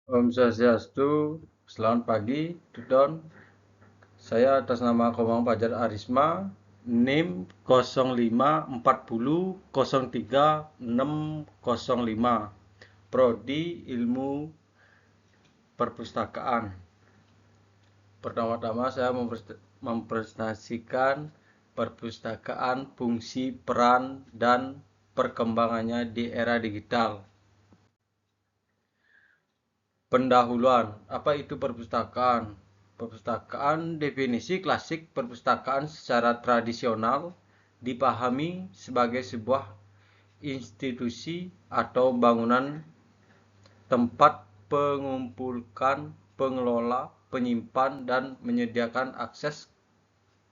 Om Swastiastu, selamat pagi, Tudon. Saya atas nama Komang Fajar Arisma, NIM 0540303605, Prodi Ilmu Perpustakaan. Pertama-tama saya mempresentasikan perpustakaan, fungsi, peran, dan perkembangannya di era digital. Pendahuluan, apa itu perpustakaan? Perpustakaan, definisi klasik perpustakaan secara tradisional dipahami sebagai sebuah institusi atau bangunan tempat pengumpulkan, pengelola, penyimpan, dan menyediakan akses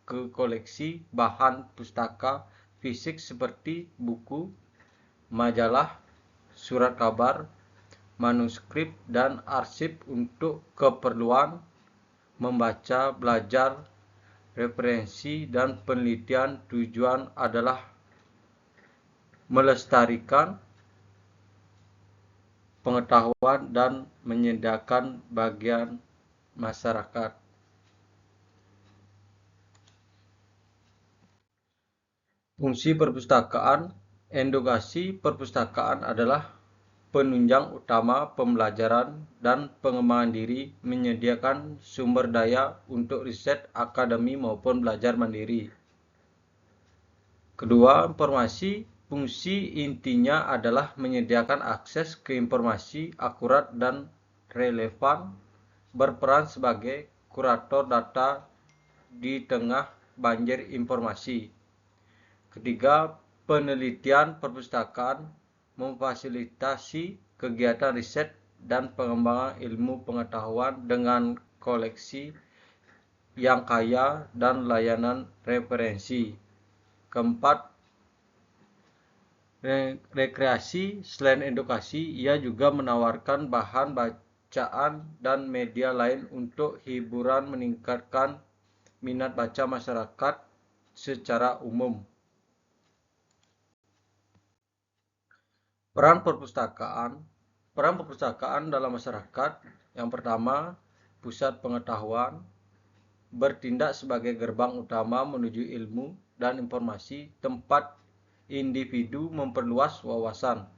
ke koleksi bahan pustaka fisik seperti buku, majalah, surat kabar, manuskrip, dan arsip untuk keperluan membaca, belajar, referensi, dan penelitian. Tujuan adalah melestarikan pengetahuan dan menyediakan bagian masyarakat. Fungsi perpustakaan, edukasi perpustakaan adalah penunjang utama pembelajaran dan pengembangan diri, menyediakan sumber daya untuk riset akademi maupun belajar mandiri. Kedua, informasi. Fungsi intinya adalah menyediakan akses ke informasi akurat dan relevan, berperan sebagai kurator data di tengah banjir informasi. Ketiga, penelitian perpustakaan memfasilitasi kegiatan riset dan pengembangan ilmu pengetahuan dengan koleksi yang kaya dan layanan referensi. Keempat, rekreasi. Selain edukasi, ia juga menawarkan bahan bacaan dan media lain untuk hiburan, meningkatkan minat baca masyarakat secara umum. Peran perpustakaan. Peran perpustakaan dalam masyarakat. Yang pertama, pusat pengetahuan, bertindak sebagai gerbang utama menuju ilmu dan informasi, tempat individu memperluas wawasan.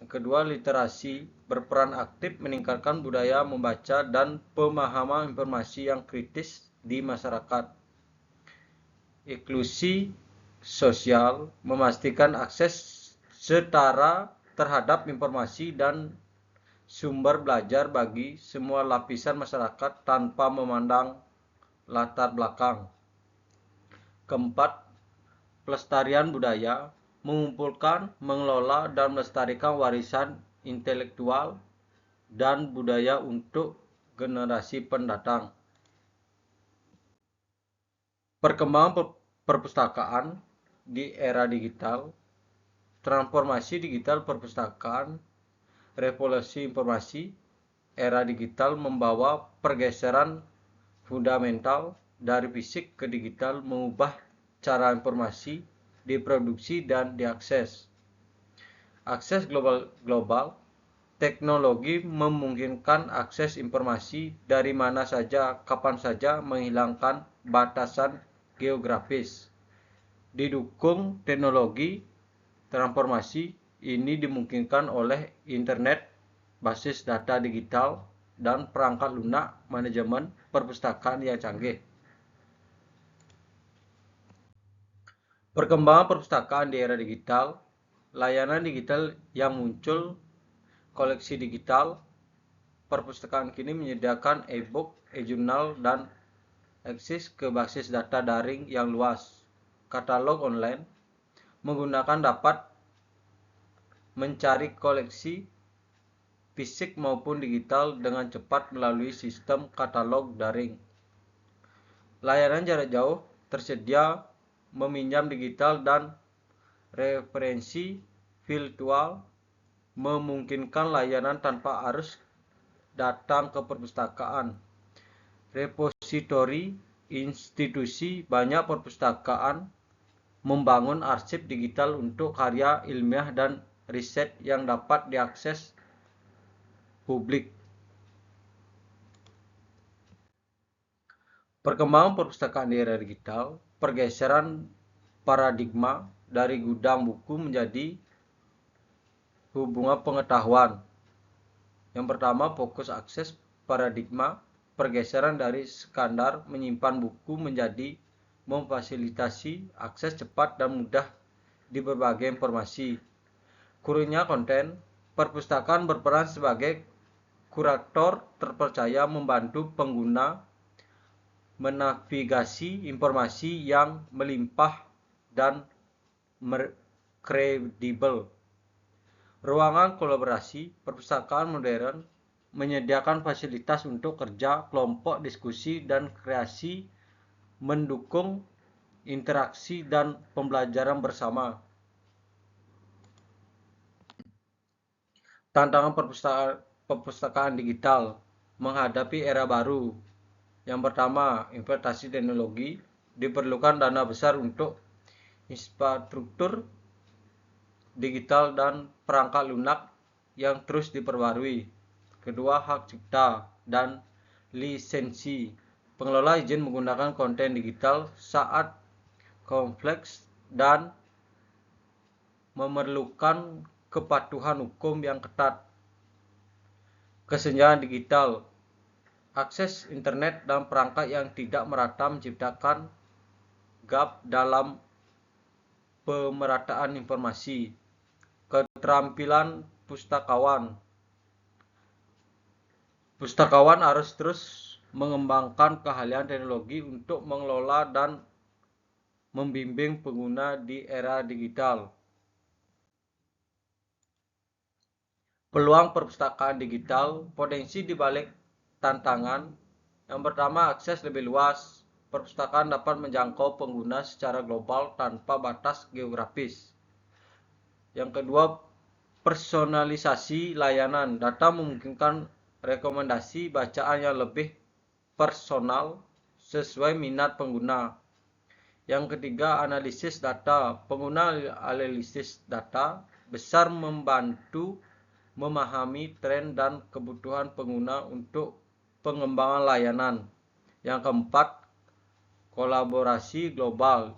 Yang kedua, literasi, berperan aktif meningkatkan budaya membaca dan pemahaman informasi yang kritis di masyarakat. Inklusi sosial, memastikan akses setara terhadap informasi dan sumber belajar bagi semua lapisan masyarakat tanpa memandang latar belakang. Keempat, pelestarian budaya, mengumpulkan, mengelola, dan melestarikan warisan intelektual dan budaya untuk generasi pendatang. Perkembangan perpustakaan di era digital. Transformasi digital perpustakaan, revolusi informasi, era digital membawa pergeseran fundamental dari fisik ke digital, mengubah cara informasi diproduksi dan diakses. Akses global, teknologi memungkinkan akses informasi dari mana saja, kapan saja, menghilangkan batasan geografis. Didukung teknologi, transformasi ini dimungkinkan oleh internet, basis data digital, dan perangkat lunak manajemen perpustakaan yang canggih. Perkembangan perpustakaan di era digital, layanan digital yang muncul, koleksi digital, perpustakaan kini menyediakan e-book, e-jurnal, dan akses ke basis data daring yang luas. Katalog online, menggunakan dapat mencari koleksi fisik maupun digital dengan cepat melalui sistem katalog daring. Layanan jarak jauh tersedia meminjam digital dan referensi virtual, memungkinkan layanan tanpa harus datang ke perpustakaan. Repositori institusi, banyak perpustakaan membangun arsip digital untuk karya ilmiah dan riset yang dapat diakses publik. Perkembangan perpustakaan di era digital, pergeseran paradigma dari gudang buku menjadi hubungan pengetahuan. Yang pertama, fokus akses paradigma, pergeseran dari sekadar menyimpan buku menjadi memfasilitasi akses cepat dan mudah di berbagai informasi. Kurangnya konten, perpustakaan berperan sebagai kurator terpercaya membantu pengguna menavigasi informasi yang melimpah dan kredibel. Ruangan kolaborasi, perpustakaan modern menyediakan fasilitas untuk kerja kelompok, diskusi, dan kreasi, mendukung interaksi dan pembelajaran bersama. Tantangan perpustakaan digital menghadapi era baru. Yang pertama, investasi teknologi. Diperlukan dana besar untuk infrastruktur digital dan perangkat lunak yang terus diperbarui. Kedua, hak cipta dan lisensi. Pengelola izin menggunakan konten digital saat kompleks dan memerlukan kepatuhan hukum yang ketat. Kesenjangan digital. Akses internet dan perangkat yang tidak merata menciptakan gap dalam pemerataan informasi. Keterampilan pustakawan. Pustakawan harus terus mengembangkan keahlian teknologi untuk mengelola dan membimbing pengguna di era digital. Peluang perpustakaan digital, potensi di balik tantangan. Yang pertama, akses lebih luas. Perpustakaan dapat menjangkau pengguna secara global tanpa batas geografis. Yang kedua, personalisasi layanan. Data memungkinkan rekomendasi bacaan yang lebih personal sesuai minat pengguna. Yang ketiga, analisis data. Pengguna analisis data besar membantu memahami tren dan kebutuhan pengguna untuk pengembangan layanan. Yang keempat, kolaborasi global.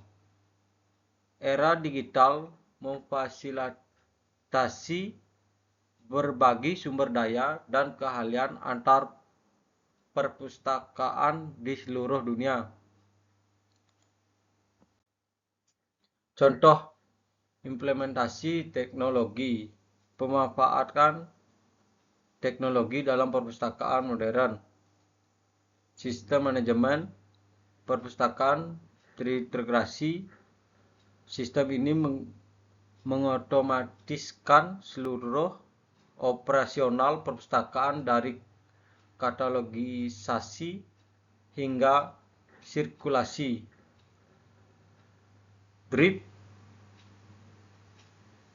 Era digital memfasilitasi berbagi sumber daya dan keahlian antar perpustakaan di seluruh dunia. Contoh implementasi teknologi. Pemanfaatan teknologi dalam perpustakaan modern. Sistem manajemen perpustakaan terintegrasi. Sistem ini mengotomatiskan seluruh operasional perpustakaan dari katalogisasi hingga sirkulasi. Drip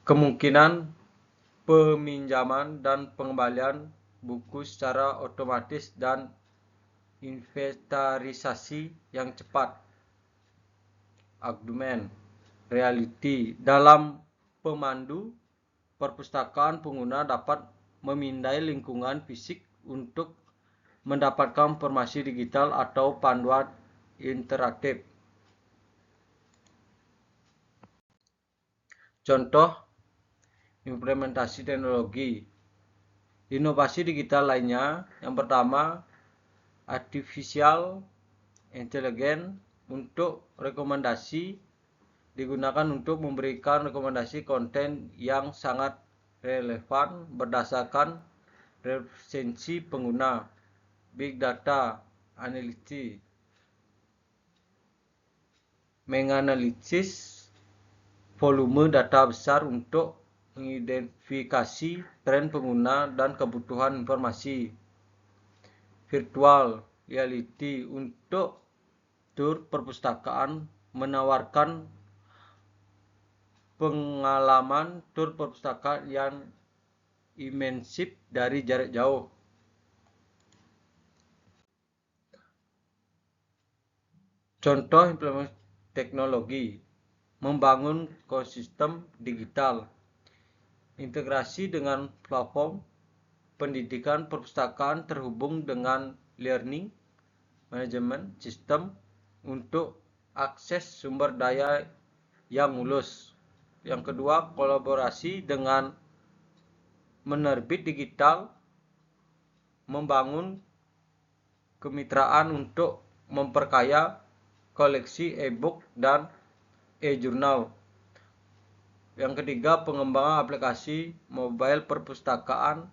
kemungkinan peminjaman dan pengembalian buku secara otomatis dan inventarisasi yang cepat. Augmented reality. Dalam pemandu perpustakaan, pengguna dapat memindai lingkungan fisik untuk mendapatkan informasi digital atau panduan interaktif. Contoh implementasi teknologi. Inovasi digital lainnya, yang pertama, artificial intelligence untuk rekomendasi digunakan untuk memberikan rekomendasi konten yang sangat relevan berdasarkan preferensi pengguna. Big data analytics menganalisis volume data besar untuk mengidentifikasi tren pengguna dan kebutuhan informasi. Virtual reality untuk tur perpustakaan menawarkan pengalaman tur perpustakaan yang imersif dari jarak jauh. Contoh implementasi teknologi. Membangun ekosistem digital. Integrasi dengan platform pendidikan perpustakaan terhubung dengan learning management system untuk akses sumber daya yang mulus. Yang kedua, kolaborasi dengan menerbit digital, membangun kemitraan untuk memperkaya koleksi e-book dan e-jurnal. Yang ketiga, pengembangan aplikasi mobile perpustakaan,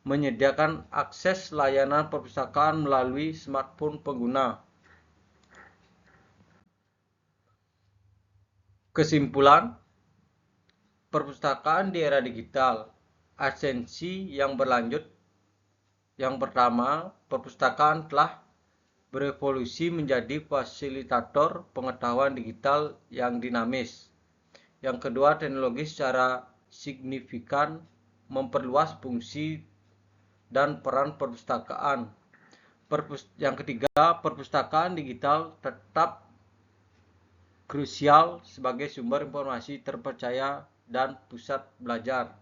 menyediakan akses layanan perpustakaan melalui smartphone pengguna. Kesimpulan, perpustakaan di era digital, asensi yang berlanjut. Yang pertama, perpustakaan telah berevolusi menjadi fasilitator pengetahuan digital yang dinamis. Yang kedua, teknologi secara signifikan memperluas fungsi dan peran perpustakaan. Yang ketiga, perpustakaan digital tetap krusial sebagai sumber informasi terpercaya dan pusat belajar.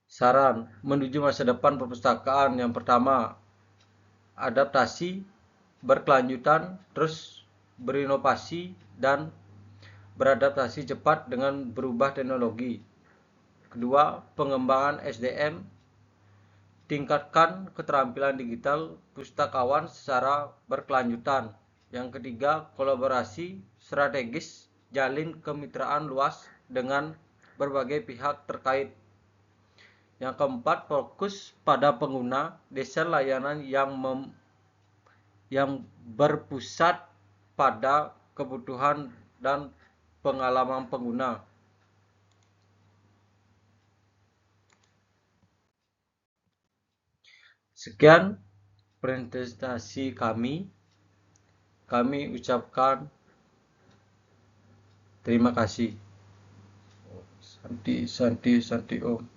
Saran menuju masa depan perpustakaan. Yang pertama, adaptasi berkelanjutan, terus berinovasi dan beradaptasi cepat dengan berubah teknologi. Kedua, pengembangan SDM, tingkatkan keterampilan digital pustakawan secara berkelanjutan. Yang ketiga, kolaborasi strategis, jalin kemitraan luas dengan berbagai pihak terkait. Yang keempat, fokus pada pengguna, desain layanan yang berpusat pada kebutuhan dan pengalaman pengguna. Sekian presentasi kami. Kami ucapkan terima kasih. Santi Om.